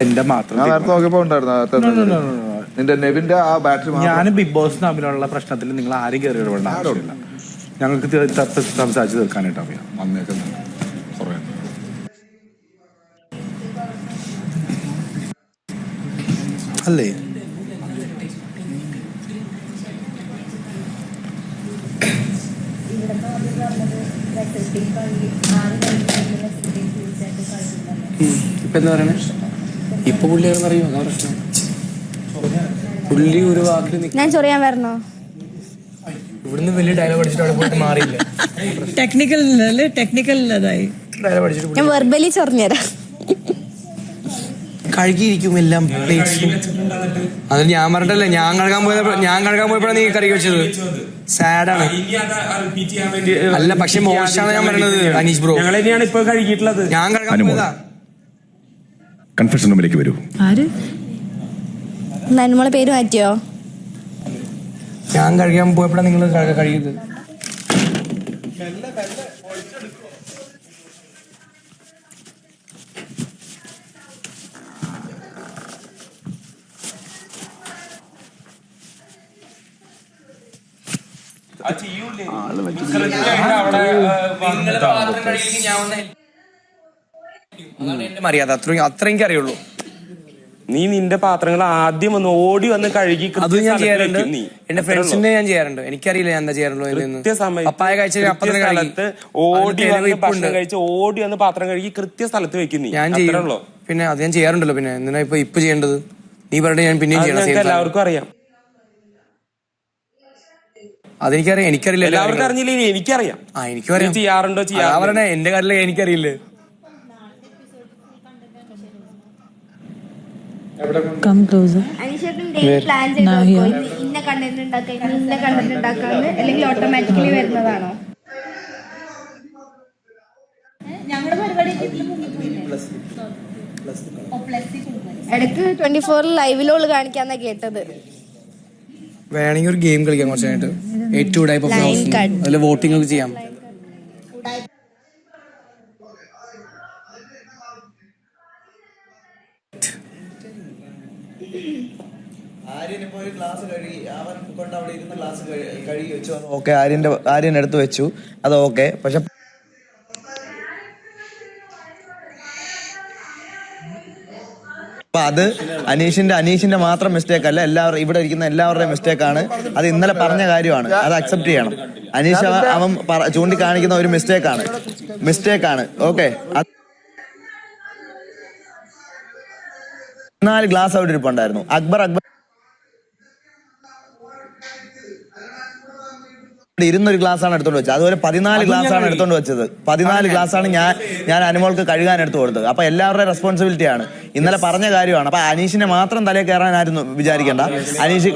എന്റെ മാത്രം നിന്റെ നെവിന്റെ ആ ബാറ്ററി ഞാൻ ബിഗ് ബോസ് തമ്മിലുള്ള പ്രശ്നത്തിൽ നിങ്ങൾ ആരും കയറി ഇടപെടേണ്ട ആവശ്യമില്ല. ഞങ്ങൾക്ക് സംസാരിച്ച് തീർക്കാനായിട്ട് അറിയാം. വന്നേക്കുന്നത് കുറേ അല്ലേ? ഇപ്പൊ എന്താ പറയണേ? ഇപ്പൊ പുള്ളി പറയൂ, അതാ പ്രശ്നം. പുള്ളി ഒരു വാക്കിൽ ഞാൻ ചൊറിയാൻ വരണോ? ഇവിടുന്ന് വലിയ ഡയലോഗ് അടിച്ചിട്ട് അവിടെ പോയിട്ട് മാറിയില്ല. ടെക്നിക്കൽ അതായി ഡയലോഗ് അടിച്ചിട്ട് ഞാൻ വെർബലി ചൊറിഞ്ഞുതരാം. കഴുകിയിരിക്കും എല്ലാം. അതിന് ഞാൻ പറഞ്ഞിട്ടല്ലേ, ഞാൻ കഴുകാൻ പോയപ്പോഴാണ് നീ കറി വെച്ചത്. സാഡാണ്. അല്ല, പക്ഷെ മോശമാണ് ഞാൻ പറയുന്നത് അനീഷ് ബ്രോ. ഞങ്ങൾ തന്നെയാണ് ഇപ്പൊ കഴുകിയിട്ടുള്ളത്. ഞാൻ കഴുകാൻ പോയതാ. കൺഫെഷൻ റൂമിലേക്ക് വരൂ. നന്മളെ പേര് മാറ്റിയോ? ഞാൻ കഴുകാൻ പോയപ്പോഴാണ് നിങ്ങൾ കഴുകിയത്. എന്റെ മര്യാദ അത്രയും അറിയുള്ളൂ. നീ നിന്റെ പാത്രങ്ങൾ ആദ്യം വന്ന് ഓടി വന്ന് കഴുകി. അത് ഞാൻ ചെയ്യാറുണ്ട്, എന്റെ ഫ്രണ്ട്സിന്റെ ഞാൻ ചെയ്യാറുണ്ട്. എനിക്കറിയില്ല ഞാൻ എന്താ ചെയ്യാറുണ്ടോ. പപ്പായ കഴിച്ച് ഓടി വന്ന് പാത്രം കഴുകി കൃത്യ സ്ഥലത്ത് വെക്കും. ഞാൻ ചെയ്യുള്ളൂ. പിന്നെ അത് ഞാൻ ചെയ്യാറുണ്ടല്ലോ. പിന്നെ എന്തിനാ ഇപ്പൊ ചെയ്യേണ്ടത്? നീ പറഞ്ഞിട്ട് ഞാൻ പിന്നെയും ചെയ്യണം. എല്ലാവർക്കും അറിയാം. അതെനിക്കറിയാം. എനിക്കറിയില്ല. എല്ലാവർക്കും അറിഞ്ഞില്ലേ? എനിക്കറിയാം. എനിക്കും അറിയാം. ചെയ്യാറുണ്ടോ? ചെയ്യാറുണ്ടോ? എന്റെ കാര്യത്തില് എനിക്കറിയില്ല. ഇന്ന കണ്ടന്റ് ഉണ്ടാക്കാന്ന് അല്ലെങ്കിൽ ഓട്ടോമാറ്റിക്കലി വരുന്നതാണോ? ഇടയ്ക്ക് 24 ലൈവിലോള് കാണിക്കാന്നാ കേട്ടത്. വേണമെങ്കിൽ ഒരു ഗെയിം കളിക്കാം കുറച്ചായിട്ട്. ഏറ്റവും ടൈപ്പ് ഓഫ് അതിൽ വോട്ടിംഗ് ഒക്കെ ചെയ്യാം. ഓക്കെ, ആര്യൻ എടുത്ത് വെച്ചു, അത് ഓക്കെ. പക്ഷെ അത് അനീഷിന്റെ മാത്രം മിസ്റ്റേക്ക് അല്ല, എല്ലാവരും ഇവിടെ ഇരിക്കുന്ന എല്ലാവരുടെയും മിസ്റ്റേക്കാണ്. അത് ഇന്നലെ പറഞ്ഞ കാര്യമാണ്, അത് അക്സെപ്റ്റ് ചെയ്യണം. അനീഷ് അവൻ ചൂണ്ടിക്കാണിക്കുന്ന ഒരു മിസ്റ്റേക്കാണ്. ഓക്കെ, 4 ഗ്ലാസ് അവിടെ ഇരിപ്പുണ്ടായിരുന്നു. അക്ബർ ഇരുന്നൊരു ഗ്ലാസ്സാണ് എടുത്തോണ്ട് വെച്ചത്. അതുപോലെ 14 ഗ്ലാസ്സാണ് എടുത്തോണ്ട് വെച്ചത്. 14 ഗ്ലാസ്സാണ് ഞാൻ അനുമോൾക്ക് കഴുകാൻ എടുത്തു കൊടുത്തത്. അപ്പൊ എല്ലാവരുടെയും റെസ്പോൺസിബിലിറ്റിയാണ്. ഇന്നലെ പറഞ്ഞ കാര്യമാണ്. അപ്പൊ അനീഷിനെ മാത്രം തലേ കയറാനായിരുന്നു വിചാരിക്കേണ്ട. അനീഷ്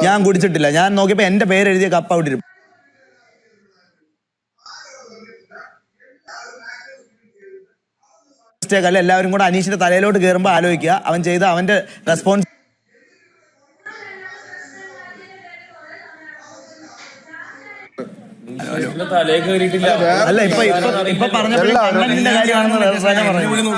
ഞാൻ കുടിച്ചിട്ടില്ല. ഞാൻ നോക്കിയപ്പോ എന്റെ പേര് എഴുതിയ കപ്പ് അവിടെ ഇരിക്കും. മിസ്റ്റേക്ക് അല്ല. എല്ലാവരും കൂടെ അനീഷിന്റെ തലയിലോട്ട് കയറുമ്പോൾ ആലോചിക്കുക, അവൻ ചെയ്ത അവന്റെ റെസ്പോൺസ്. അല്ല, ഇപ്പൊ പറഞ്ഞ കാര്യമാണെന്ന് പറഞ്ഞു.